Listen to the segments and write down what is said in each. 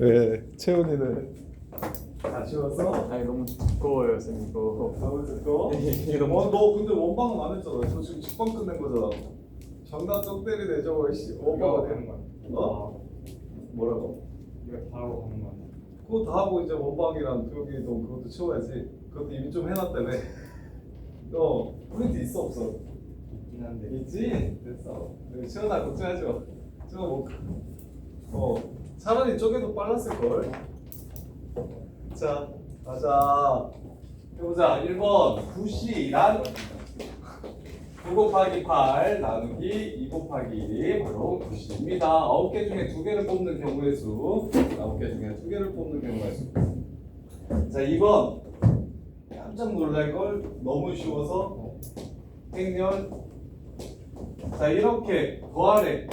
왜 채훈이는 다 치웠어? 아니 너무 두꺼워요 쌤 이거. 너무 듣고? 이게 너무 너 근데 원방은 안 했잖아. 저 지금 직방 끝낸 거잖아. 장난 쩍 때리네 저거. 씨. 원방 하는 거야. 어? 뭐라고? 이거 다 하고 하는 거야. 그거 다 하고 이제 원방이랑 교육이 동 그것도 치워야지. 그것도 이미 좀 해놨다며. 너 프린트 있어 없어? 있긴 한데. 있지? 됐어. 치워놔 걱정하지 마. 치워 차라리 저게도 빨랐을 걸. 자 가자. 해보자. 1번 9C란 9 곱하기 8 나누기 2 곱하기 1이 바로 9C입니다. 9개 중에 2개를 뽑는 경우의 수. 9개 중에 2개를 뽑는 경우의 수. 자 2번 깜짝 놀랄 걸 너무 쉬워서 행렬. 자 이렇게 더하래.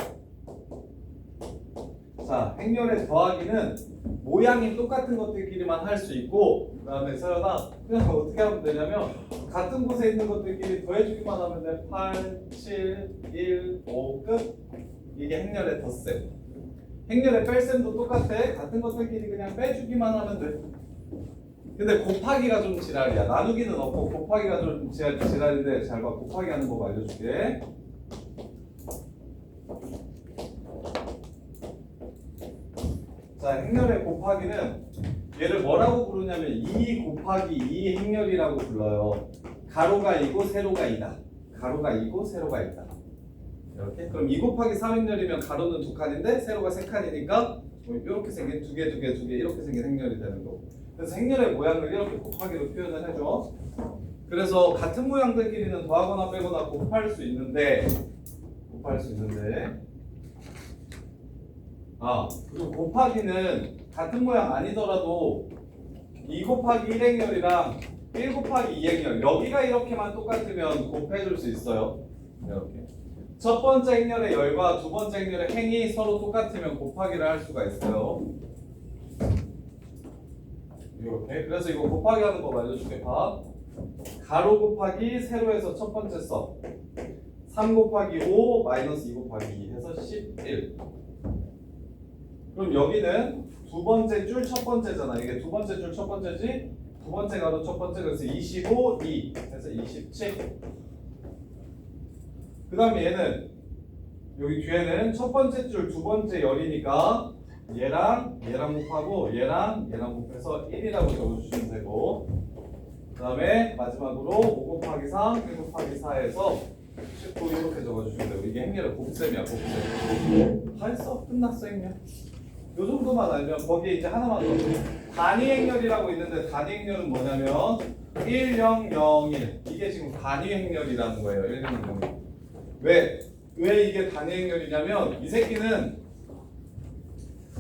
자 행렬의 더하기는 모양이 똑같은 것들끼리만 할 수 있고, 그 다음에 서연아 그냥 어떻게 하면 되냐면 같은 곳에 있는 것들끼리 더해주기만 하면 돼. 8, 7, 1, 5 끝. 이게 행렬의 덧셈. 행렬의 뺄셈도 똑같아. 같은 것들끼리 그냥 빼주기만 하면 돼. 근데 곱하기가 좀 지랄이야. 나누기는 없고 곱하기가 좀 지랄인데 잘 봐. 곱하기 하는 법 알려줄게. 자, 행렬의 곱하기는 얘를 뭐라고 부르냐면 2 곱하기 2 행렬이라고 불러요. 가로가 2고 세로가 2다. 가로가 2고 세로가 2다. 이렇게. 그럼 2 곱하기 3 행렬이면 가로는 2칸인데 세로가 3칸이니까 이렇게 생긴 두 개 이렇게 생긴 행렬이 되는 거고. 그래서 행렬의 모양을 이렇게 곱하기로 표현을 해줘. 그래서 같은 모양들끼리는 더하거나 빼거나 곱할 수 있는데 그리고 곱하기는 같은 모양 아니더라도 2 곱하기 1행렬이랑 1 곱하기 2행렬 여기가 이렇게만 똑같으면 곱해줄 수 있어요. 이렇게 첫 번째 행렬의 열과 두 번째 행렬의 행이 서로 똑같으면 곱하기를 할 수가 있어요. 이렇게. 그래서 이거 곱하기 하는 법 알려줄게. 봐. 가로 곱하기 세로에서 첫 번째 써. 3 곱하기 5 마이너스 2 곱하기 2 해서 11. 그럼 여기는 두 번째 줄 첫 번째잖아. 이게 두 번째 줄 첫 번째지? 두 번째 가로 첫 번째. 그래서 25, 2 해서 27. 그 다음에 얘는 여기 뒤에는 첫 번째 줄 두 번째 열이니까 얘랑 곱하고 얘랑 곱해서 1이라고 적어주시면 되고, 그 다음에 마지막으로 5 곱하기 3, 1 곱하기 4에서 19 이렇게 적어주시면 되고, 이게 행렬의 곱셈이야. 곱셈. 다 했어. 끝났어. 행렬. 요 정도만 알면 거기에 이제 하나만 더. 단위 행렬이라고 있는데 단위 행렬은 뭐냐면 1, 0, 0, 1. 이게 지금 단위 행렬이라는 거예요. 1, 0, 0, 1. 왜 이게 단위 행렬이냐면 이 새끼는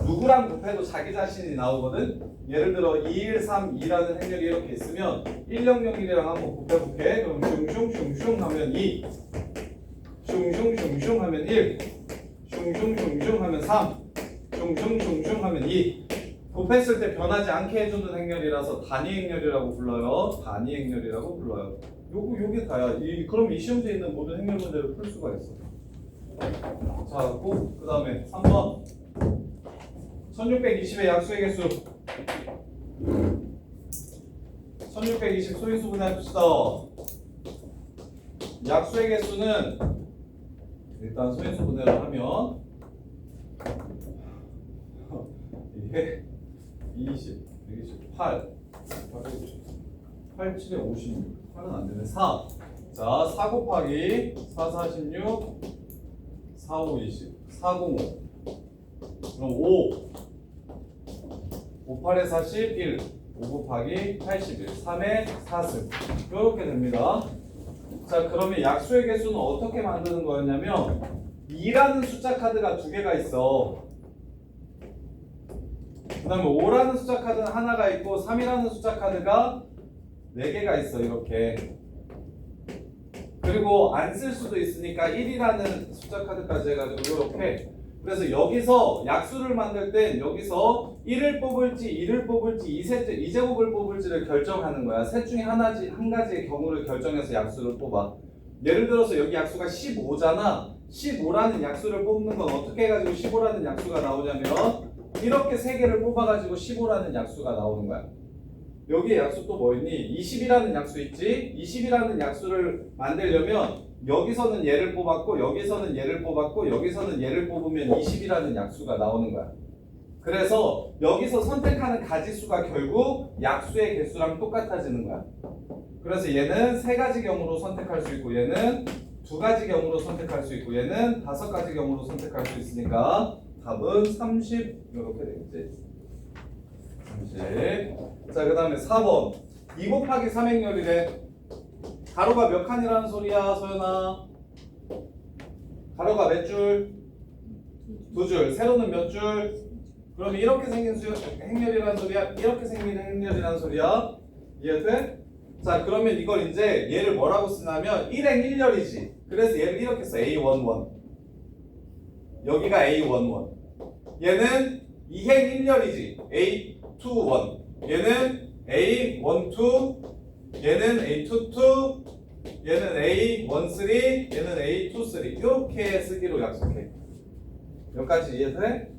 누구랑 곱해도 자기 자신이 나오거든. 예를 들어 2, 1, 3, 2라는 행렬이 이렇게 있으면 1, 0, 0, 1이랑 한번 곱해볼게. 그럼 슝슝슝슝 하면 2, 슝슝슝슝 하면 1, 슝슝슝슝 하면 3, 슝슝슝슝 하면 2. 곱했을 때 변하지 않게 해주는 행렬이라서 단위 행렬이라고 불러요. 단위 행렬이라고 불러요. 요게 다야. 그럼 이 시험지에 있는 모든 행렬 문제를 풀 수가 있어. 자, 그 다음에 3번 1620의 약수의 개수. 1620 소인수 분해합시다. 약수의 개수는 일단 소인수 분해를 하면 이게 20, 128, 8, 7에 56, 8은 안 되네. 4. 자, 4 곱하기 4, 46, 4, 5, 20, 405. 그럼 5. 5, 8에 41, 5 곱하기 81, 3에 4승. 이렇게 됩니다. 자, 그러면 약수의 개수는 어떻게 만드는 거였냐면 2라는 숫자 카드가 두 개가 있어. 그 다음에 5라는 숫자 카드는 하나가 있고 3이라는 숫자 카드가 4개가 있어. 이렇게. 그리고 안 쓸 수도 있으니까 1이라는 숫자 카드까지 해가지고 이렇게. 그래서 여기서 약수를 만들 땐 여기서 1을 뽑을지 2를 뽑을지 2제곱을 뽑을지를 결정하는 거야. 셋 중에 한 가지의 경우를 결정해서 약수를 뽑아. 예를 들어서 여기 약수가 15잖아. 15라는 약수를 뽑는 건 어떻게 해가지고 15라는 약수가 나오냐면 이렇게 세 개를 뽑아가지고 15라는 약수가 나오는 거야. 여기에 약수 또 뭐 있니? 20이라는 약수 있지? 20이라는 약수를 만들려면 여기서는 얘를 뽑았고 여기서는 얘를 뽑았고 여기서는 얘를 뽑으면 20이라는 약수가 나오는 거야. 그래서 여기서 선택하는 가지수가 결국 약수의 개수랑 똑같아지는 거야. 그래서 얘는 세 가지 경우로 선택할 수 있고 얘는 두 가지 경우로 선택할 수 있고 얘는 다섯 가지 경우로 선택할 수 있으니까 답은 30 이렇게 되겠지. 30. 자, 그 다음에 4번 2 곱하기 3행렬이래. 가로가 몇 칸이라는 소리야, 소연아? 가로가 몇 줄? 두 줄. 세로는 몇 줄? 그러면 이렇게 생긴 행렬이라는 소리야? 이렇게 생긴 행렬이라는 소리야? 이해돼? 자, 그러면 이걸 이제 얘를 뭐라고 쓰냐면 1행 1열이지. 그래서 얘를 이렇게 써. A11. 여기가 A11. 얘는 2행 1열이지. A21. 얘는 A12. 얘는 A22. 얘는 A13. 얘는 A23. 이렇게 쓰기로 약속해. 여기까지 이해돼?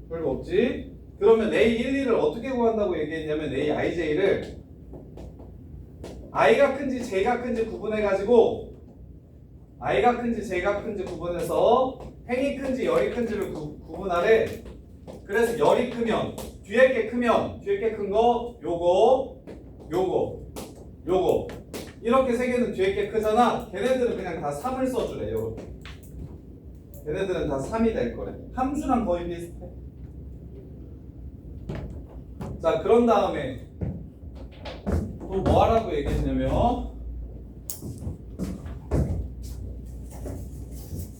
별거 없지? 그러면 A12를 어떻게 구한다고 얘기했냐면 AIJ를 I가 큰지 J가 큰지 구분해가지고 I가 큰지 J가 큰지 구분해서 행이 큰지 열이 큰지를 구분하래. 그래서 열이 크면 뒤에 게 크면 뒤에 게 큰 거 요거 이렇게 세 개는 뒤에 게 크잖아. 걔네들은 그냥 다 3을 써주래. 이렇게 걔네들은 다 3이 될 거래. 함수랑 거의 비슷해. 자, 그런 다음에 또 뭐 하라고 얘기했냐면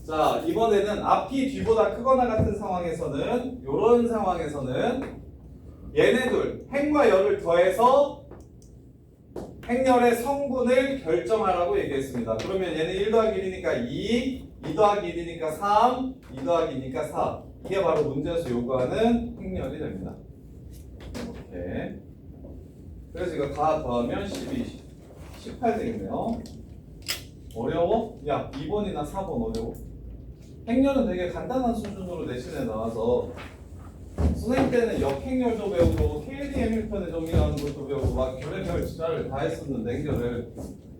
자, 이번에는 앞이 뒤보다 크거나 같은 상황에서는 요런 상황에서는 얘네들 행과 열을 더해서 행렬의 성분을 결정하라고 얘기했습니다. 그러면 얘는 1 더하기 1이니까 2, 2 더하기 1이니까 3, 2 더하기 2니까 4. 이게 바로 문제에서 요구하는 행렬이 됩니다. 이렇게. 그래서 이거 다 더하면 12, 18 되겠네요. 어려워? 야, 2번이나 4번 어려워? 행렬은 되게 간단한 수준으로 내신에 나와서 선생님 때는 역행렬도 배우고 KD 해밀턴의 정리하는 것도 배우고 막 별의별 지랄을 다 했었는데 행렬을.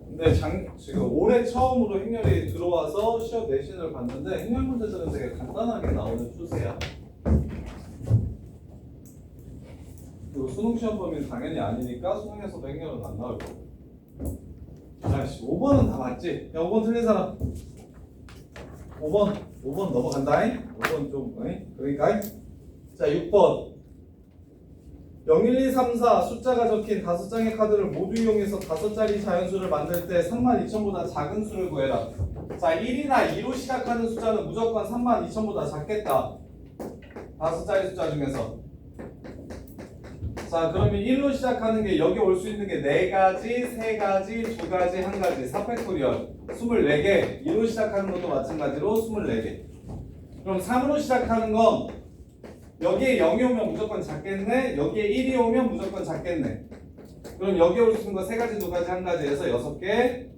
근데 지금 올해 처음으로 행렬이 들어와서 시험 내신을 봤는데 행렬 문제들은 되게 간단하게 나오는 추세야. 그리고 수능 시험 범위는 당연히 아니니까 수능에서도 행렬은 안 나올 거고. 아이씨, 5번은 다 맞지? 야, 5번 틀린 사람. 5번 넘어간다잉? 5번 좀, 그러니까. 자, 6번. 0, 1, 2, 3, 4 숫자가 적힌 5장의 카드를 모두 이용해서 5자리 자연수를 만들 때 32,000보다 작은 수를 구해라. 자, 1이나 2로 시작하는 숫자는 무조건 32,000보다 작겠다. 5자리 숫자 중에서. 자, 그러면 1로 시작하는 게 여기 올 수 있는 게 4가지, 3가지, 2가지, 1가지, 4팩토리얼 24개. 2로 시작하는 것도 마찬가지로 24개. 그럼 3으로 시작하는 건 여기에 0이 오면 무조건 작겠네. 여기에 1이 오면 무조건 작겠네. 그럼 여기 올 수 있는 거 3가지, 2가지, 1가지에서 6개.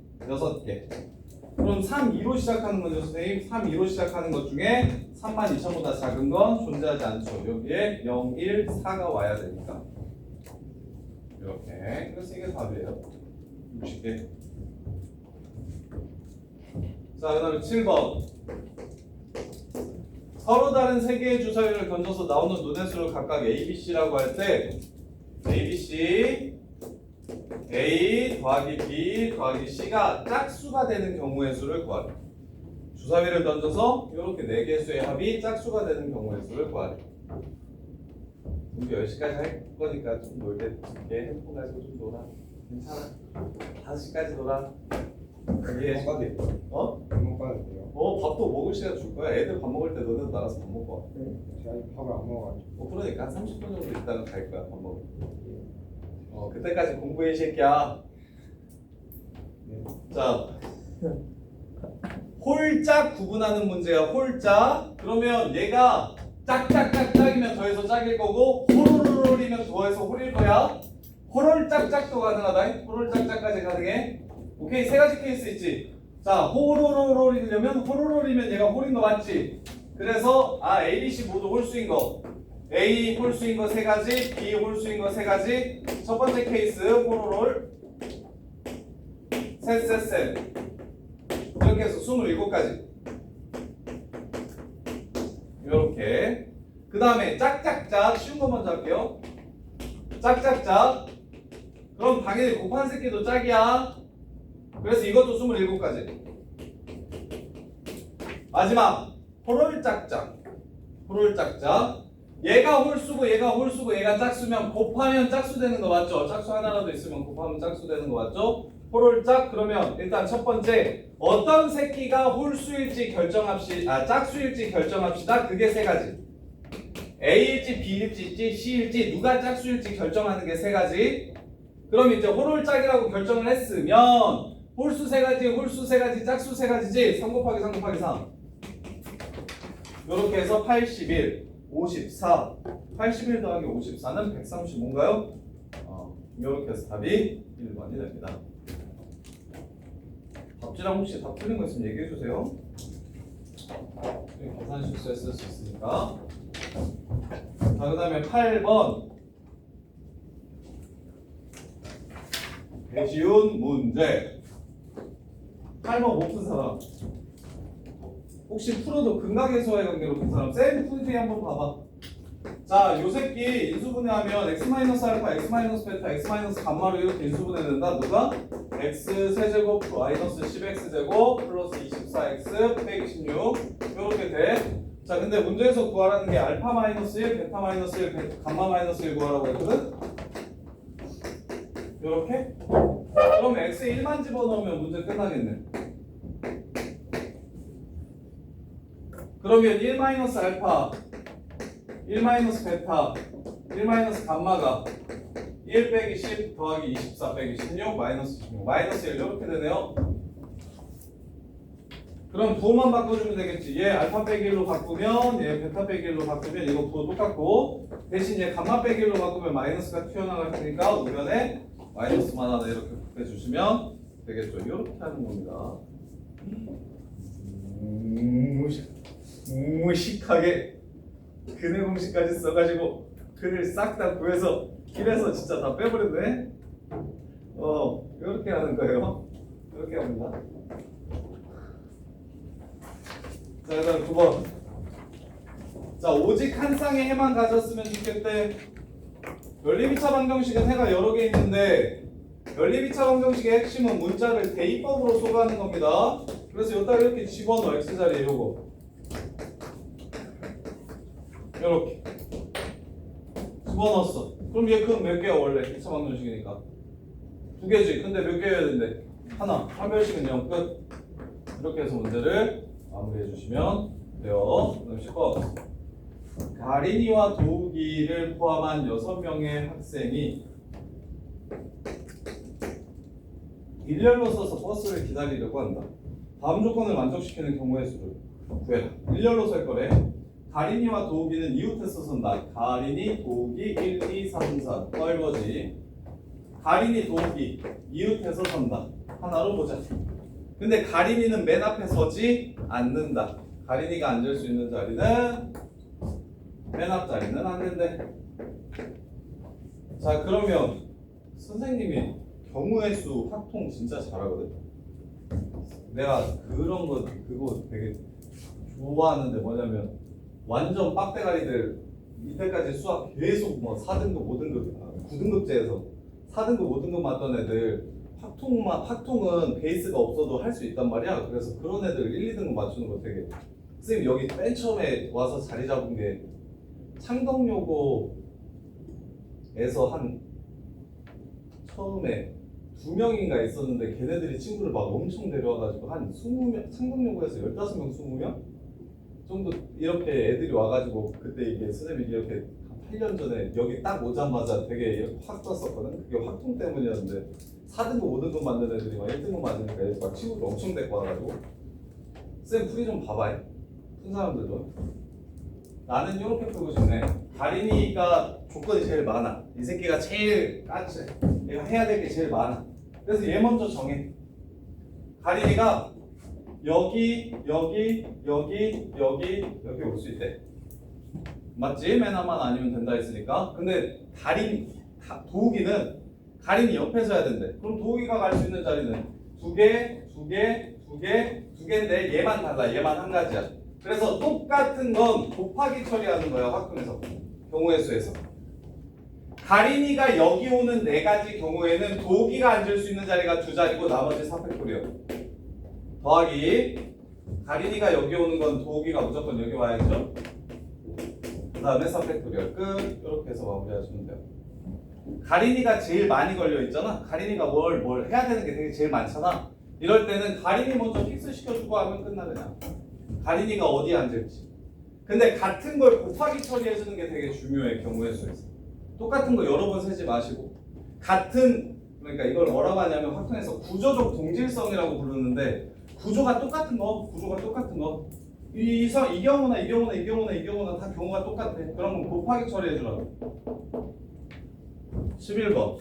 그럼 3, 2로 시작하는 거죠, 선생님. 3, 2로 시작하는 것 중에 32,000보다 작은 건 존재하지 않죠. 여기에 0, 1, 4가 와야 되니까. 이렇게. 그래서 이게 답이에요. 60개. 자, 그 다음에 7번. 서로 다른 세 개의 주사위를 던져서 나오는 눈의 수를 각각 A, B, C라고 할 때 A, B, C, A 더하기 B 더하기 C가 짝수가 되는 경우의 수를 구하래. 주사위를 던져서 이렇게 4개의 수의 합이 짝수가 되는 경우의 수를 구하래. 우리 10시까지 할 거니까 좀 놀게 핸드폰 가지고 좀 놀아. 괜찮아. 5시까지 놀아. 이게 밥 먹어야 돼요. 밥도 먹을 시간 줄 거야. 애들 밥 먹을 때 너네도 나가서 밥 먹고 와. 제가 아직 밥을 안 먹어가지고. 그러니까 한 30분 정도 있다가 갈 거야. 밥 먹을 때. 그때까지 공부해 이 새끼야. 네. 자, 홀짝 구분하는 문제야. 홀짝. 그러면 얘가 짝짝짝짝이면 더해서 짝일 거고 호롤롤이면 더해서 홀일 거야. 호롤짝짝도 가능하다. 호롤짝짝까지 가능해. 오케이, 3가지 케이스 있지. 자, 호롤롤이려면 호롤롤이면 얘가 홀인 거 맞지? 그래서 A, B, C 모두 홀수인 거. A 홀수인 거 3가지, B 홀수인 거 3가지. 첫 번째 케이스 호로롤 셋 이렇게 해서 27가지. 이렇게. 그 다음에 짝짝짝 쉬운 거 먼저 할게요. 짝짝짝. 그럼 당연히 곱한 새끼도 짝이야. 그래서 이것도 27가지. 마지막 호롤짝짝. 호롤짝짝. 얘가 홀수고 얘가 홀수고 얘가 짝수면 곱하면 짝수 되는 거 맞죠? 짝수 하나라도 있으면 곱하면 짝수 되는 거 맞죠? 호롤짝. 그러면 일단 첫 번째 어떤 새끼가 홀수일지 결정합시다. 짝수일지 결정합시다. 그게 3가지. A일지 B일지 C일지 누가 짝수일지 결정하는 게 3가지. 그럼 이제 호롤짝이라고 결정을 했으면 홀수 3가지, 홀수 3가지, 짝수 3가지지. 3 곱하기 3 곱하기 3 이렇게 해서 81, 54 81 더하기 54는 135인가요? 이렇게 해서 답이 1번이 됩니다. 답지랑 혹시 답 틀린 거 있으면 얘기해 주세요. 계산 실수했을 수 있으니까. 자, 그 다음에 8번 배쉬운 문제. 8번 못 푼 사람 혹시 풀어도 극락에서의 관계로 푼 사람 쌤 푼지 한번 봐봐. 자, 요 새끼 인수분해하면 x-알파, x-베타, x-감마로 이렇게 인수분해된다. 누가? x 세제곱 마이너스 10x제곱 플러스 24x 빼기 16 이렇게 돼. 자, 근데 문제에서 구하라는 게 알파 마이너스 1, 베타 마이너스 1, 감마 마이너스 1 구하라고 했거든? 이렇게? 그럼 x에 1만 집어넣으면 문제 끝나겠네. 그러면 1 마이너스 알파, 1 마이너스 베타, 1 마이너스 감마가 1 빼기 10 더하기 24 빼기 16 마이너스 16 마이너스 1 이렇게 되네요. 그럼 부호만 바꿔주면 되겠지. 얘 알파 빼기 1로 바꾸면 얘 베타 빼기 1로 바꾸면 이거 부호 똑같고 대신 얘 감마 빼기 1로 바꾸면 마이너스가 튀어나갈 테니까 우변에 마이너스만 하나 이렇게 곱해주시면 되겠죠. 이렇게 하는 겁니다. 무식하게 근해 공식까지 써가지고 글을 싹 다 구해서 길에서 진짜 다 빼버렸네. 이렇게 하는 거예요. 이렇게 합니다. 자, 그다음 9번. 자, 오직 한 쌍의 해만 가졌으면 좋겠대. 연립이차 방정식은 해가 여러 개 있는데 연립이차 방정식의 핵심은 문자를 대입법으로 소개하는 겁니다. 그래서 여기다 이렇게 집어넣어. x자리에 요거 이렇게 집어넣었어. 그럼 얘 그럼 몇 개야 원래 2차 방정식이니까 2개지. 근데 몇 개여야 된대? 하나. 판별식은 0 끝. 이렇게 해서 문제를 마무리해 주시면 돼요. 그럼 10번. 가린이와 도우기를 포함한 6명의 학생이 일렬로 서서 버스를 기다리려고 한다. 다음 조건을 만족시키는 경우의 수를 구해라. 일렬로 설 거래. 가린이와 도우기는 이웃에서 선다. 가린이, 도우기 1, 2, 3, 4 뻘거지. 가린이, 도우기 이웃에서 선다. 하나로 보자. 근데 가린이는 맨 앞에 서지 않는다. 가린이가 앉을 수 있는 자리는 맨 앞 자리는 안 된대. 자, 그러면 선생님이 경우의 수 확통 진짜 잘하거든. 내가 그런 거 그거 되게 좋아하는데 뭐냐면 완전 빡대가리들 이때까지 수학 계속 뭐 4등급, 5등급, 9등급제에서 4등급, 5등급 맞던 애들 확통은 베이스가 없어도 할 수 있단 말이야. 그래서 그런 애들 1, 2등급 맞추는 거 되게 선생님 여기 맨 처음에 와서 자리 잡은 게 창덕여고에서 한 처음에 2명인가 있었는데 걔네들이 친구를 막 엄청 데려와가지고 한 20명, 창덕여고에서 15명, 20명 정도 이렇게 애들이 와가지고 그때 이게 선생님이 이렇게 한 8년 전에 여기 딱 오자마자 되게 이렇게 확 떴었거든. 그게 확통 때문이었는데 4등급, 5등급 맞는 애들이 막 1등급 맞으니까 애들 막 친구를 엄청 데리고 와가지고 쌤 풀이 좀 봐봐. 큰 사람들도 나는 이렇게 풀고 싶네. 가린이가 조건이 제일 많아. 이 새끼가 제일 까치. 얘가 해야 될 게 제일 많아. 그래서 얘 먼저 정해. 가린이가 여기 올 수 있대. 맞지? 맨 앞만 아니면 된다 했으니까. 근데 도우기는 가림이 옆에서 해야 된대. 그럼 도우기가 갈 수 있는 자리는 두 개인데 얘만 달라. 얘만 한 가지야. 그래서 똑같은 건 곱하기 처리하는 거야. 확통에서. 경우의 수에서. 가린이가 여기 오는 네 가지 경우에는 도우기가 앉을 수 있는 자리가 두 자리고 나머지 4팩토리요. 더하기 가린이가 여기 오는 건 도우기가 무조건 여기 와야죠. 그 다음에 3팩토리얼 끝. 이렇게 해서 마무리하시면 돼요. 가린이가 제일 많이 걸려 있잖아. 가린이가 뭘 해야 되는 게 되게 제일 많잖아. 이럴 때는 가린이 먼저 픽스 시켜주고 하면 끝나. 그냥 가린이가 어디에 앉을지. 근데 같은 걸 곱하기 처리해주는 게 되게 중요해. 경우의 수에서 똑같은 거 여러 번 세지 마시고 그러니까 이걸 뭐라고 하냐면 확통에서 구조적 동질성이라고 부르는데 구조가 똑같은 거 이 경우나 다 경우가 똑같아. 그러면 곱하기 처리해주라고. 11번.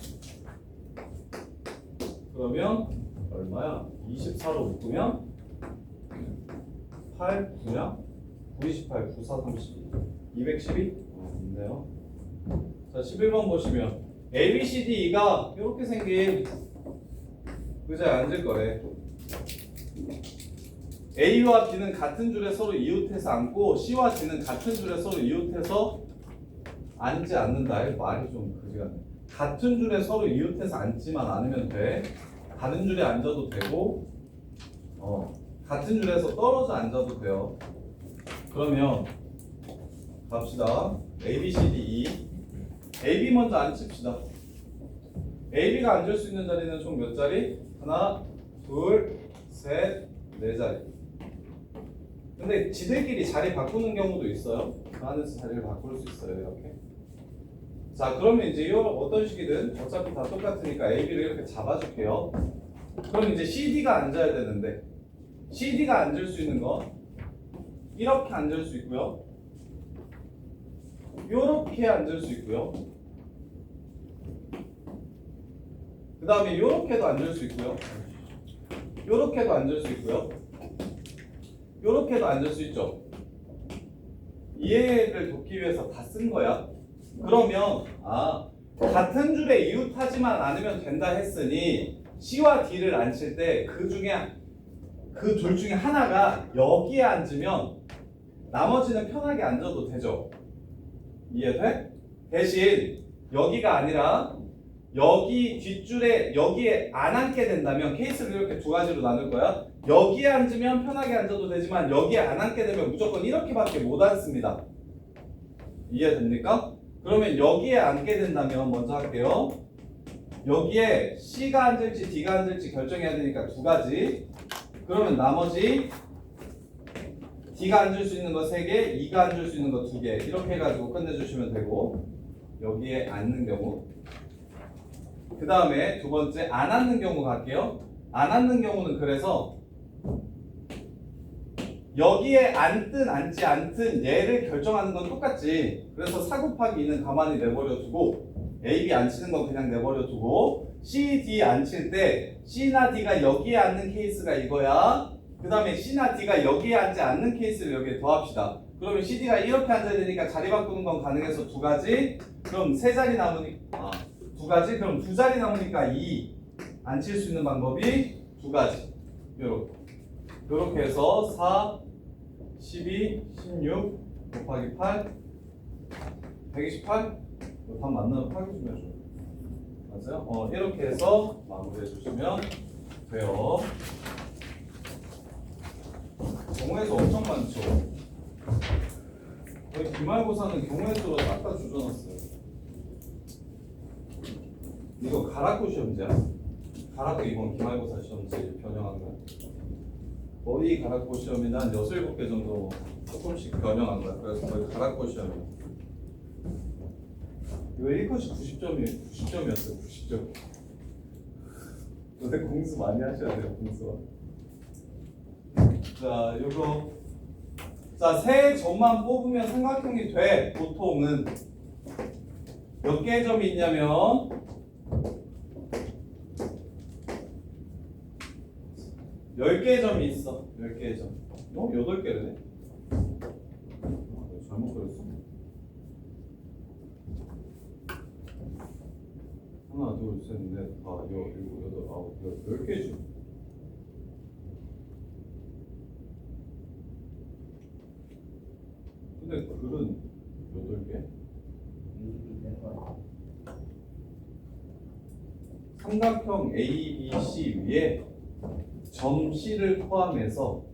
그러면 얼마야? 24로 묶으면 8, 9냐? 9, 28, 9, 4, 32 212? 있네요. 자, 11번 보시면 A, B, C, D, E가 이렇게 생긴 의자에 앉을 거래. A와 B는 같은 줄에 서로 이웃해서 앉고 C와 D는 같은 줄에 서로 이웃해서 앉지 않는다. 말이 좀 그지 같네. 같은 줄에 서로 이웃해서 앉지만 않으면 돼. 다른 줄에 앉아도 되고 같은 줄에서 떨어져 앉아도 돼요. 그러면 갑시다. A, B, C, D, E. A, B 먼저 앉힙시다. A, B가 앉을 수 있는 자리는 총 몇 자리? 하나, 둘, 셋, 네 자리. 근데 지들끼리 자리 바꾸는 경우도 있어요. 그 안에서 자리를 바꿀 수 있어요. 이렇게. 자, 그러면 이제 어떤 식이든 어차피 다 똑같으니까 A, B를 이렇게 잡아줄게요. 그럼 이제 CD가 앉아야 되는데 CD가 앉을 수 있는 건 이렇게 앉을 수 있고요. 요렇게 앉을 수 있고요. 그 다음에 요렇게도 앉을 수 있고요. 요렇게도 앉을 수 있고요. 요렇게도 앉을 수 있죠. 이해를 돕기 위해서 다 쓴 거야. 그러면 같은 줄에 이웃하지만 않으면 된다 했으니 C와 D를 앉힐 때 그 둘 중에 하나가 여기에 앉으면 나머지는 편하게 앉아도 되죠. 이해돼? 대신 여기가 아니라 여기 뒷줄에 여기에 안 앉게 된다면 케이스를 이렇게 두 가지로 나눌 거야. 여기에 앉으면 편하게 앉아도 되지만 여기에 안 앉게 되면 무조건 이렇게밖에 못 앉습니다. 이해됩니까? 그러면 여기에 앉게 된다면 먼저 할게요. 여기에 C가 앉을지 D가 앉을지 결정해야 되니까 두 가지. 그러면 나머지 D가 앉을 수 있는 거 3개, E가 앉을 수 있는 거 2개 이렇게 해가지고 끝내주시면 되고 여기에 앉는 경우 그 다음에 두 번째 안 앉는 경우 갈게요. 안 앉는 경우는 그래서 여기에 앉든 앉지 않든 얘를 결정하는 건 똑같지. 그래서 4 곱하기 2는 가만히 내버려 두고 A, B 앉히는 건 그냥 내버려 두고 C, D 앉힐 때 C나 D가 여기에 앉는 케이스가 이거야. 그 다음에 C나 D가 여기에 앉지 않는 케이스를 여기에 더합시다. 그러면 CD가 이렇게 앉아야 되니까 자리 바꾸는 건 가능해서 두 가지. 그럼 세 자리 남으니까 두 가지. 그럼 두 자리 남으니까 2 앉힐 수 있는 방법이 두 가지. 요렇게 해서 4, 12, 16 곱하기 8 128 답 맞나요? 확인 좀 해줘요. 맞아요? 이렇게 해서 마무리해 주시면 돼요. 경우에서 엄청 많죠. 거의 기말고사는 경우에서로 딱 주저놨어요. 이거 가락고 시험지야. 가락고 이번 기말고사 시험지 변형한 거야. 거의 가락고 시험이나 한 6, 7개 정도 조금씩 변형한 거야. 그래서 거의 가락고 시험이야. 이거 1컷이 90점이었어요. 90점. 근데 공수 많이 하셔야 돼요. 공수. 자, 요거. 자, 세 점만 뽑으면 삼각형이 돼. 보통은 몇 개의 점이 있냐면 10개의 점이 있어. 10개의 점. 8개네. 잘못 그렸어. 둘, 셋, 넷, 다, 일곱, 여덟, 아홉, 열 개지. 근데 글은 8개? 삼각형 ABC 위에 점 C를 포함해서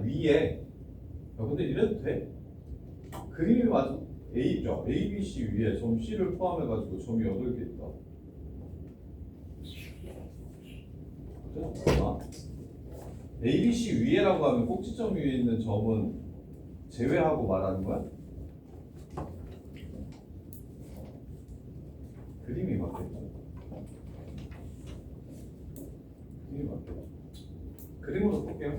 위에 근데 이래도 돼? 그림이 맞아. A죠. ABC 위에 점 C를 포함해가지고 점이 8개 있다. 그죠? ABC 위에라고 하면 꼭지점 위에 있는 점은 제외하고 말하는 거야? 그림이 맞겠죠. 그림이 맞겠죠. 그림으로 볼게요.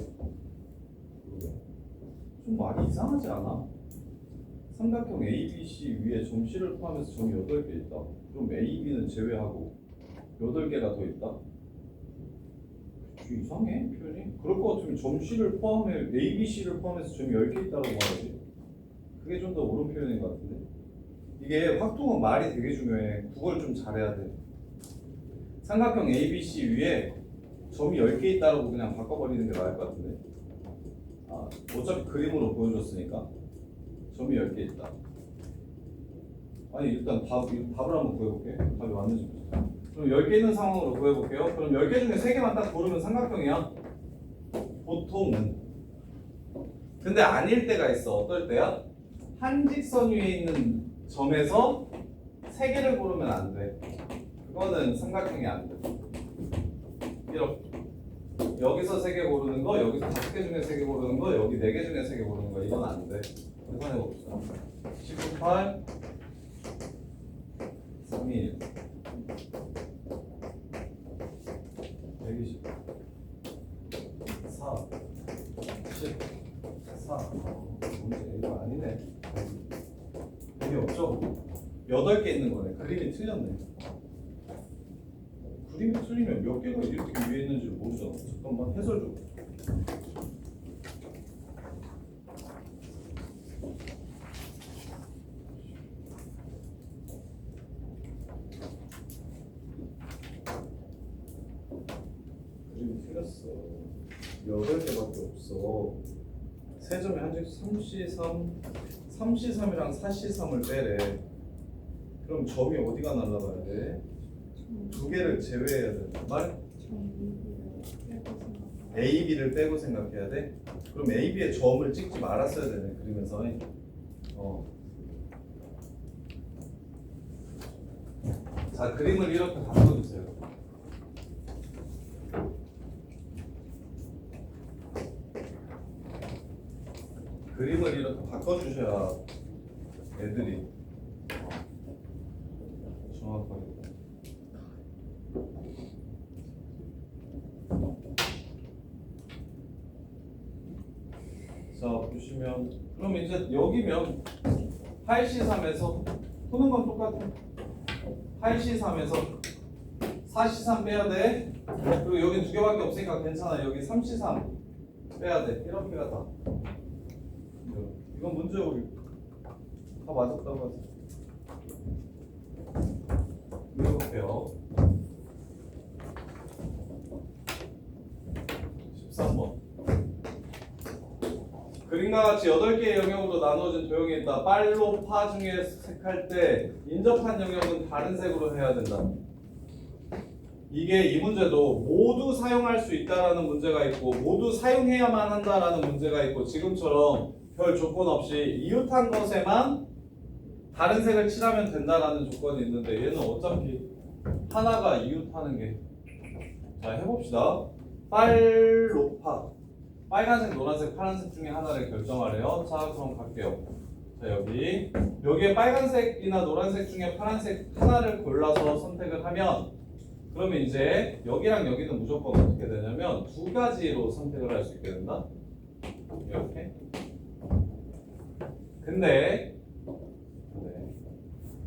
좀 말이 이상하지 않아? 삼각형 ABC 위에 점 C를 포함해서 점이 8개 있다. 그럼 AB는 제외하고 8개가 더 있다? 이상해 표현이. 그럴 것 같으면 점 C를 포함해 ABC를 포함해서 점이 10개 있다고 말하지. 그게 좀 더 옳은 표현인 것 같은데. 이게 확통은 말이 되게 중요해. 국어를 좀 잘해야 돼. 삼각형 ABC 위에 점이 10개 있다고 그냥 바꿔버리는 게 나을 것 같은데. 어차피 그림으로 보여줬으니까 점이 10개 있다. 아니 일단 답을 한번 구해볼게. 답이 맞는지 보자. 그럼 10개 있는 상황으로 구해볼게요. 그럼 10개 중에 3개만 딱 고르면 삼각형이야. 보통은. 근데 아닐 때가 있어. 어떨 때야? 한 직선 위에 있는 점에서 3개를 고르면 안 돼. 그거는 삼각형이 안 돼. 이렇게 여기서 3개 고르는 거, 여기서 5개 중에 3개 고르는 거, 여기 4개 중에 3개 고르는 거, 이건 안 돼. 계산해 봅시다. 18 3일 120 4 10 4 문제 이거 아니네. 그게 없죠? 8개 있는 거네. 그림이 틀렸네. 그림이 틀리면 몇 개가 이렇게 위에 있는지 모르잖아. 잠깐만 해설 좀. 그림이 틀렸어. 8개밖에 없어. 세 점에 한 점 3C3이랑 4C3을 빼래. 그럼 점이 어디가 날라가야 돼? 2개를 제외해야 된단 말? A, B를 빼고 생각해야 돼? 그럼 A, B의 점을 찍지 말았어야 되네. 그리면서 자, 그림을 이렇게 바꿔주세요. 그림을 이렇게 바꿔주셔야 애들이 정확하게. 자, 보시면 그럼 이제 여기면 8C3에서 푸는 건 똑같아. 8C3에서 4C3 빼야 돼. 그리고 여긴 2개밖에 없으니까 괜찮아. 여기 3C3 빼야 돼. 이렇게가 다. 이건 문제 우리 다 맞았다고 하죠. 읽어볼게요. 13번. 그림과 같이 8개의 영역으로 나누어진 도형이 있다. 빨로 파 중에 색할 때 인접한 영역은 다른 색으로 해야 된다. 이게 이 문제도 모두 사용할 수 있다라는 문제가 있고 모두 사용해야만 한다라는 문제가 있고 지금처럼 별 조건 없이 이웃한 것에만 다른 색을 칠하면 된다라는 조건이 있는데 얘는 어차피 하나가 이웃하는 게. 자, 해봅시다. 빨로 파. 빨간색, 노란색, 파란색 중에 하나를 결정하래요. 자, 그럼 갈게요. 자, 여기에 빨간색이나 노란색 중에 파란색 하나를 골라서 선택을 하면 그러면 이제 여기랑 여기는 무조건 어떻게 되냐면 2가지로 선택을 할 수 있게 된다. 이렇게. 근데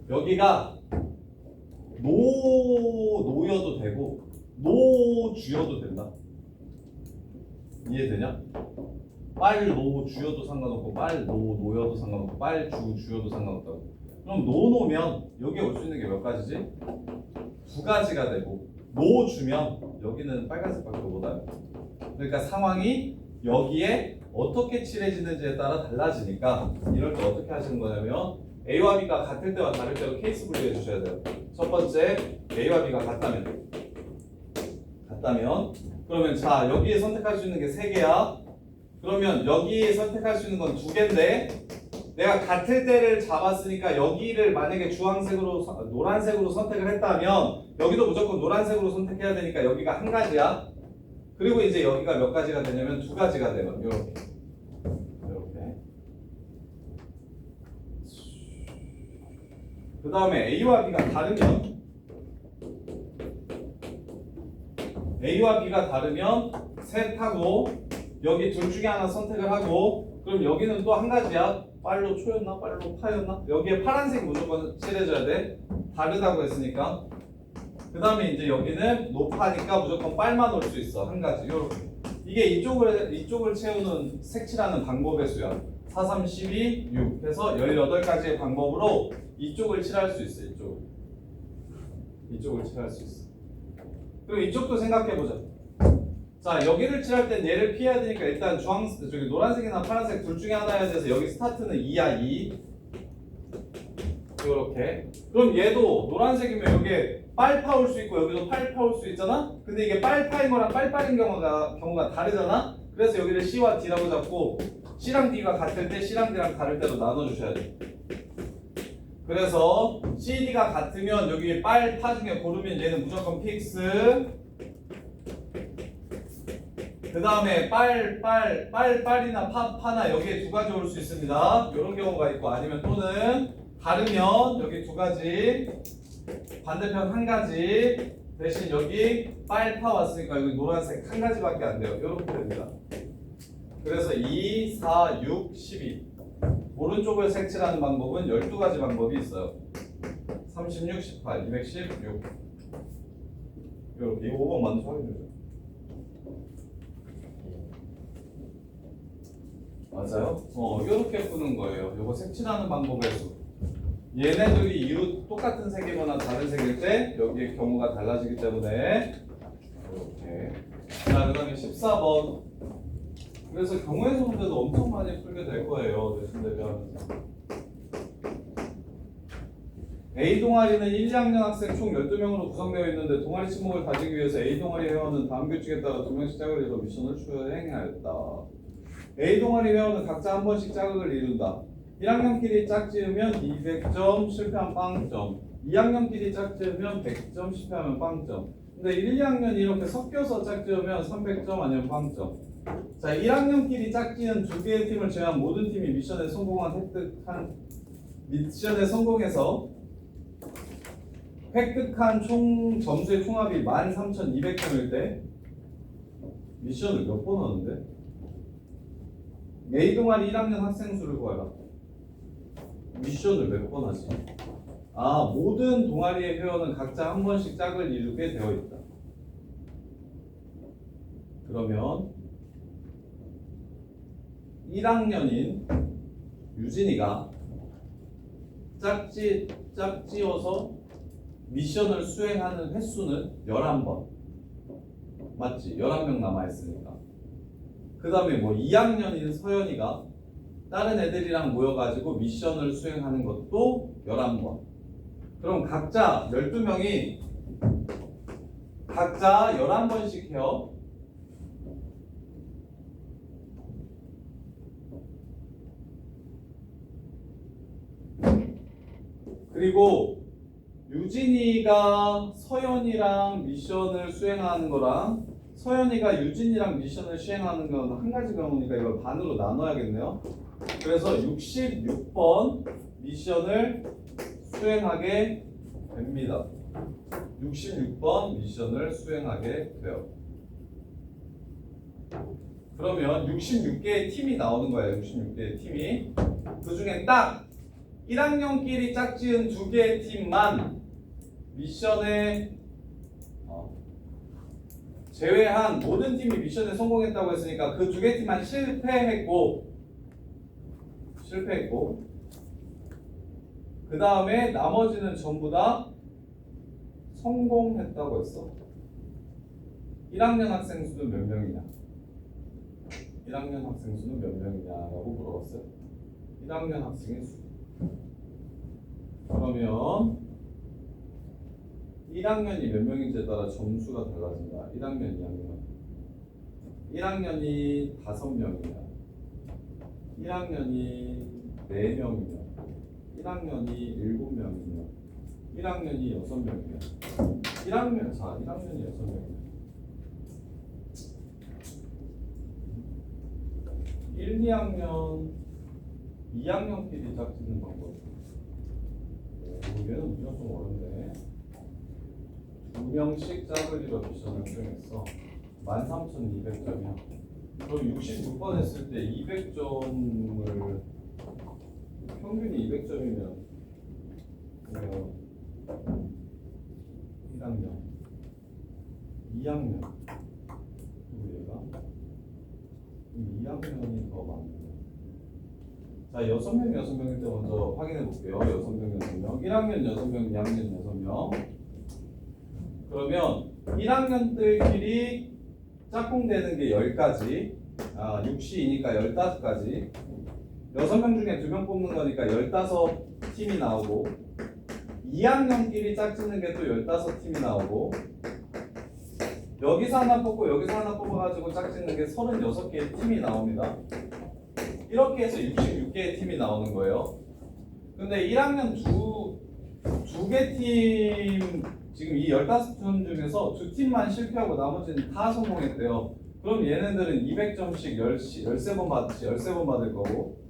여기가 노여도 되고 노주여도 된다. 이해되냐? 빨 노주여도 상관없고 빨 노여도 상관없고 빨 주여도 상관없다고. 그럼 노 놓으면 여기에 올 수 있는 게 몇 가지지? 두 가지가 되고 노 주면 여기는 빨간색밖에 못 와요. 그러니까 상황이 여기에 어떻게 칠해지는지에 따라 달라지니까 이럴 때 어떻게 하시는 거냐면 A와 B가 같을 때와 다를 때로 케이스 분류해 주셔야 돼요. 첫 번째 A와 B가 같다면 그러면 자 여기에 선택할 수 있는 게 3개야. 그러면 여기에 선택할 수 있는 건 2개인데 내가 같을 때를 잡았으니까 여기를 만약에 주황색으로 노란색으로 선택을 했다면 여기도 무조건 노란색으로 선택해야 되니까 여기가 한 가지야. 그리고 이제 여기가 몇 가지가 되냐면 2가지가 돼요. 이렇게. 그 다음에 A와 B가 다르면 셋하고 여기 둘 중에 하나 선택을 하고 그럼 여기는 또 한 가지야. 빨로 초였나? 빨로 파였나? 여기에 파란색이 무조건 칠해져야 돼. 다르다고 했으니까. 그 다음에 이제 여기는 높아니까 무조건 빨만 올 수 있어. 한 가지. 요렇게. 이게 이쪽을 채우는 색칠하는 방법의 수야. 4, 3, 12, 6 해서 18가지의 방법으로 이쪽을 칠할 수 있어. 이쪽을 칠할 수 있어. 그리고 이쪽도 생각해보자. 자 여기를 칠할 땐 얘를 피해야 되니까 일단 저기 노란색이나 파란색 둘 중에 하나 해야 돼서 여기 스타트는 2야 2 이렇게. 그럼 얘도 노란색이면 여기에 빨파 올 수 있고 여기도 빨파 올 수 있잖아. 근데 이게 빨파인 거랑 빨빨인 경우가 다르잖아. 그래서 여기를 C와 D라고 잡고 C랑 D가 같을 때 C랑 D랑 다를 때로 나눠주셔야 돼. 그래서 C, D가 같으면 여기 빨파 중에 고르면 얘는 무조건 픽스. 그 다음에 빨이나 파나 여기에 2가지 올 수 있습니다. 이런 경우가 있고 아니면 또는 다르면 여기 2가지 반대편 1가지 대신 여기 빨파 왔으니까 여기 노란색 1가지밖에 안 돼요. 이렇게 됩니다. 그래서 2, 4, 6, 12 오른쪽을 색칠하는 방법은 12가지 방법이 있어요. 36, 18, 216 이렇게. 이거 5번 만들어서 확인해주세요. 맞아요? 이렇게 푸는 거예요. 이거 색칠하는 방법의 수. 얘네들이 똑같은 색이거나 다른 색일 때 여기에 경우가 달라지기 때문에 이렇게. 자, 그 다음에 14번. 그래서 경우에서 문제도 엄청 많이 풀게 될 거예요. 내신 대비하면서. A 동아리는 1, 2학년 학생 총 12명으로 구성되어 있는데 동아리 친목을 가지기 위해서 A 동아리 회원은 다음 규칙에 따라 2명씩 짝을 이뤄 미션을 수행하였다. A 동아리 회원은 각자 한 번씩 자극을 이룬다. 1학년끼리 짝지으면 200점, 실패하면 빵점. 2학년끼리 짝지으면 100점, 실패하면 빵점. 근데 1, 2학년이 이렇게 섞여서 짝지으면 300점 아니면 빵점. 자, 1학년끼리 짝지은 2개의 팀을 제외한 모든 팀이 미션에 성공해서 획득한 총 점수의 총합이 13,200점일 때 미션을 몇 번 하는데? A 동아리 1학년 학생 수를 구하라. 미션을 몇 번 하지? 아, 모든 동아리의 회원은 각자 한 번씩 짝을 이루게 되어 있다. 그러면 1학년인 유진이가 짝지어서 미션을 수행하는 횟수는 11번. 맞지? 11명 남아있으니까. 그 다음에 뭐 2학년인 서연이가 다른 애들이랑 모여가지고 미션을 수행하는 것도 11번. 그럼 각자 12명이 각자 11번씩 해요. 그리고 유진이가 서연이랑 미션을 수행하는 거랑 서연이가 유진이랑 미션을 수행하는 건 한 가지 경우니까 이걸 반으로 나눠야겠네요. 그래서 66번 미션을 수행하게 됩니다. 66번 미션을 수행하게 돼요. 그러면 66개의 팀이 나오는 거예요. 66개의 팀이. 그 중에 딱 1학년끼리 짝지은 2개의 팀만 미션에 제외한 모든 팀이 미션에 성공했다고 했으니까 그 2개 팀만 실패했고 그 그 다음에 나머지는 전부 다 성공했다고 했어. 1학년 학생 수는 몇 명이냐? 1학년 학생 수는 몇 명이냐라고 물어봤어요. 1학년 학생의 수. 그러면 1학년이 몇 명인지에 따라 점수가 달라진다. 1학년, 2학년. 1학년이 5명이면 1학년이 4명이면 1학년이 7명이면 1학년이 6명이면 1학년이 6명이면 1, 2학년, 2학년끼리 짝짓는 방법. 얘는 문제가 좀 어렵네. 2명씩 짝을 이뤄 미션을 수행했어. 13,200점이야. 그럼 66번 했을 때 200점을 평균이 200점이면 1학년, 2학년 그리고 얘가 2학년이 더 많네. 자, 6명, 6명일 때 먼저 확인해 볼게요. 6명, 6명. 1학년 6명, 2학년 6명. 그러면 1학년들끼리 짝꿍되는 게 10가지. 6시이니까 15가지. 6명 중에 2명 뽑는 거니까 15팀이 나오고 2학년끼리 짝짓는 게 또 15팀이 나오고 여기서 하나 뽑고 여기서 하나 뽑아가지고 짝짓는 게 36개의 팀이 나옵니다. 이렇게 해서 66개의 팀이 나오는 거예요. 근데 1학년 두 개 팀 지금 이 15팀 중에서 2팀만 실패하고 나머지는 다 성공했대요. 그럼 얘네들은 200점씩 13번 받을 거고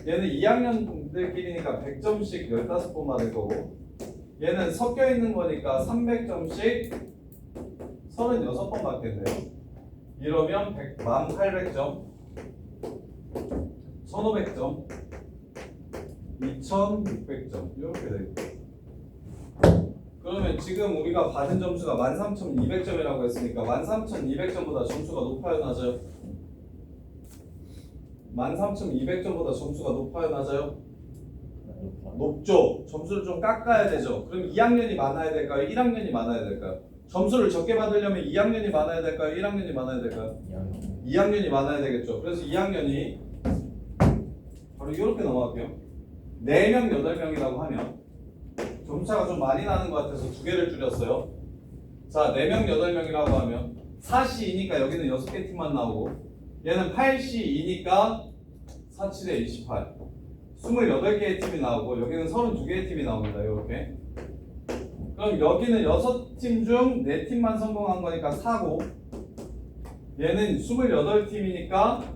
얘는 2학년들끼리니까 100점씩 15번 받을 거고 얘는 섞여 있는 거니까 300점씩 36번 받겠네요. 이러면 1800점 1500점 2600점 이렇게 되겠죠. 그러면 지금 우리가 받은 점수가 13,200점이라고 했으니까 13,200점보다 점수가 높아요, 낮아요? 13,200점보다 점수가 높아요, 낮아요? 높죠. 점수를 좀 깎아야 되죠. 그럼 2학년이 많아야 될까요? 1학년이 많아야 될까요? 점수를 적게 받으려면 2학년이 많아야 될까요? 1학년이 많아야 될까요? 2학년이 많아야 되겠죠. 그래서 2학년이 바로 이렇게 넘어갈게요. 4명, 8명이라고 하면 점수차가 좀 많이 나는 것 같아서 2개를 줄였어요. 자, 4명, 8명이라고 하면 4시2니까 여기는 6개 팀만 나오고 얘는 8시2니까 4, 7에 28 28개의 팀이 나오고 여기는 32개의 팀이 나옵니다. 이렇게. 그럼 여기는 6팀 중 4팀만 성공한 거니까 4고 얘는 28팀이니까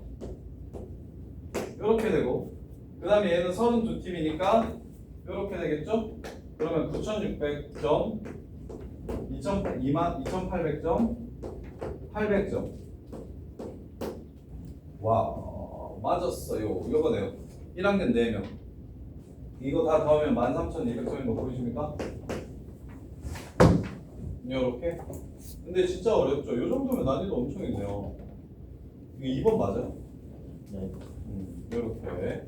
이렇게 되고 그 다음에 얘는 32팀이니까 이렇게 되겠죠? 그러면 9,600점 2,800점 800점 와 맞았어요. 이거네요. 1학년 4명 이거 다 더하면 13,200점인 거 보이십니까? 이렇게. 근데 진짜 어렵죠. 이 정도면 난이도 엄청 있네요. 이거 2번 맞아요? 네. 이렇게.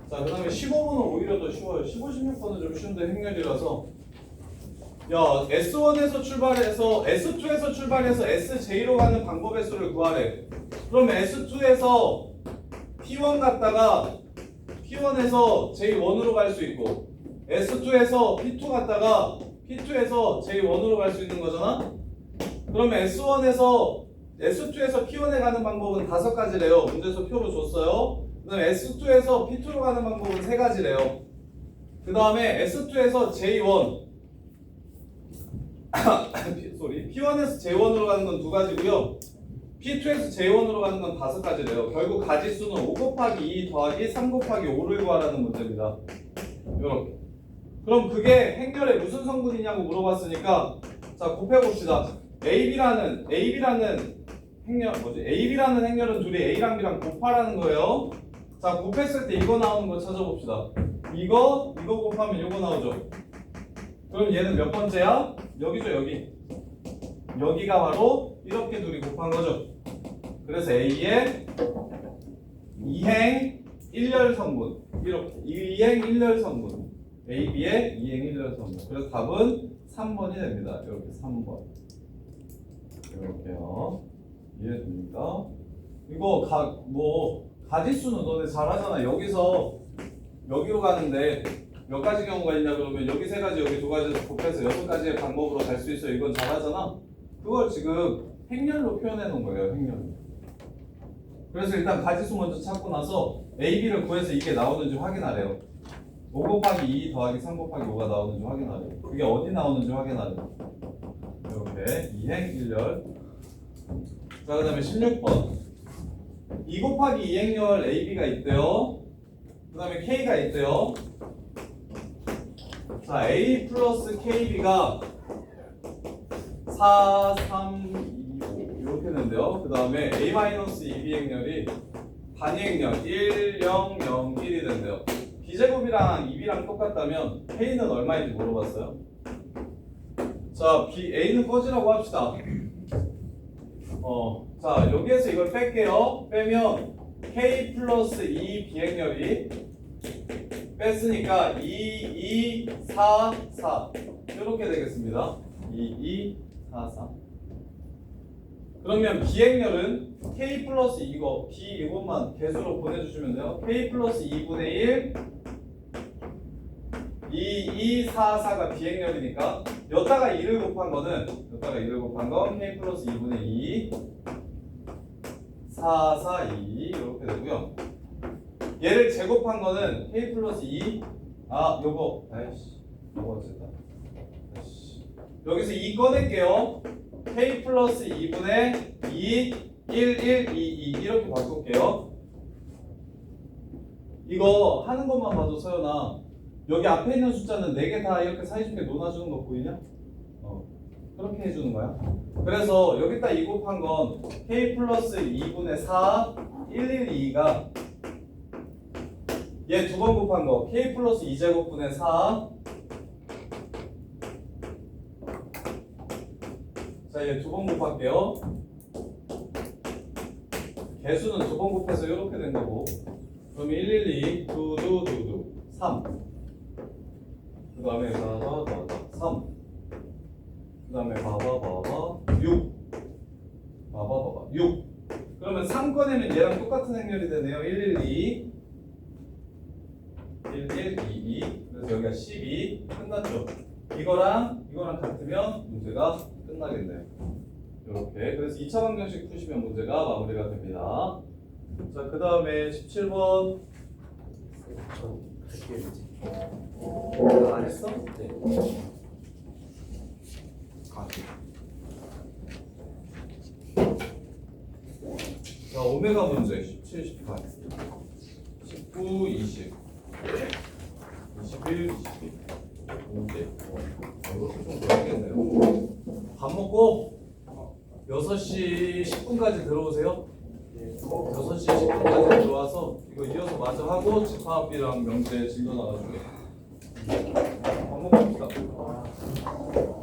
자, 그 다음에 15번은 오히려 더 쉬워요. 15, 16번은 좀 쉬운데 행렬이라서. 야, S1에서 출발해서 S2에서 출발해서 SJ로 가는 방법의 수를 구하래. 그럼 S2에서 P1 갔다가 P1에서 J1으로 갈 수 있고 S2에서 P2 갔다가 P2에서 J1으로 갈 수 있는 거잖아? 그러면 S1에서 S2에서 P1에 가는 방법은 5가지래요. 문제에서 표로 줬어요. 그 다음에 S2에서 P2로 가는 방법은 3가지래요. 그 다음에 S2에서 J1 P1에서 J1으로 가는 건 2가지고요. P2에서 J1으로 가는 건 5가지래요. 결국 가지수는 5 곱하기 2 더하기 3 곱하기 5를 구하라는 문제입니다. 이렇게. 그럼 그게 행렬의 무슨 성분이냐고 물어봤으니까 자 곱해봅시다. AB라는 행렬은 둘이 A랑 B랑 곱하라는 거예요. 자 곱했을 때 이거 나오는 거 찾아봅시다. 이거 곱하면 이거 나오죠. 그럼 얘는 몇 번째야? 여기죠, 여기. 여기가 바로 이렇게 둘이 곱한 거죠. 그래서 A의 2행 1열 성분 이렇게 2행 1열 성분 A, B의 2행 1열 그래서 답은 3번이 됩니다. 이렇게 3번. 이렇게요. 이해됩니까? 이거 가지수는 너네 잘하잖아. 여기서 여기로 가는데 몇 가지 경우가 있냐 그러면 여기 세 가지 여기 두 가지에서 곱해서 여섯 가지의 방법으로 갈 수 있어. 이건 잘하잖아. 그걸 지금 행렬로 표현해 놓은 거예요. 행렬로. 그래서 일단 가지수 먼저 찾고 나서 A, B를 구해서 이게 나오는지 확인하래요. 5 곱하기 2 더하기 3 곱하기 5가 나오는지 확인하래요. 그게 어디 나오는지 확인하래요. 이렇게 2행 1열. 자, 그 다음에 16번 2 곱하기 2행열 AB가 있대요. 그 다음에 K가 있대요. 자, A 플러스 KB가 4, 3, 2, 5 이렇게 되는데요. 그 다음에 A 마이너스 2B행열이 단위행열 1, 0, 0, 1이 된대요. B제곱이랑 2B랑 똑같다면 K는 얼마인지 물어봤어요. 자, A는 꺼지라고 합시다. 자, 여기에서 이걸 뺄게요. 빼면 K 플러스 2B행열이 뺐으니까 2, 2, 4, 4 이렇게 되겠습니다. 2, 2, 4, 4 그러면 B행열은 K 플러스 이거 B 이것만 개수로 보내주시면 돼요. K 플러스 2분의 1 2, 2, 4, 4가 B행열이니까 여기다가 2를 곱한 건 K 플러스 2분의 2 4, 4, 2 이렇게 되고요. 얘를 제곱한 거는 K 플러스 2 요거 어쨌다. 여기서 2 꺼낼게요. K 플러스 2분의 2 1, 1, 2, 2 이렇게 바꿀게요. 이거 하는 것만 봐도 서연아 여기 앞에 있는 숫자는 4개 다 이렇게 사이좋게 놓아주는 거 보이냐? 그렇게 해주는 거야. 그래서 여기다 2 곱한 건 K 플러스 2분의 4 1, 1, 2가 얘 2번 곱한 거 K 플러스 2제곱분의 4 자, 얘 2번 곱할게요. 개수는 2번 곱해서 이렇게 된 거고 그럼 1, 1, 2 3 그 다음에 3 그 다음에 6 6 그러면 3 꺼내면 얘랑 똑같은 행렬이 되네요. 1, 1, 2 1, 1, 2, 2 그래서 여기가 12 끝났죠. 이거랑 같으면 문제가 끝나겠네요. 이렇게 그래서 2차 방정식 푸시면 문제가 마무리가 됩니다. 자, 그 다음에 17번 안 했어? 네. 자, 오메가 문제 17, 18 19, 20 21, 22 문제 이것도 좀 그렇겠네요. 밥 먹고 6시 10분까지 들어오세요. 6시 10분까지 들어와서 이거 이어서 마저 하고 집합이랑 명제 진도 나가줄게. 밥 먹고 갑시다.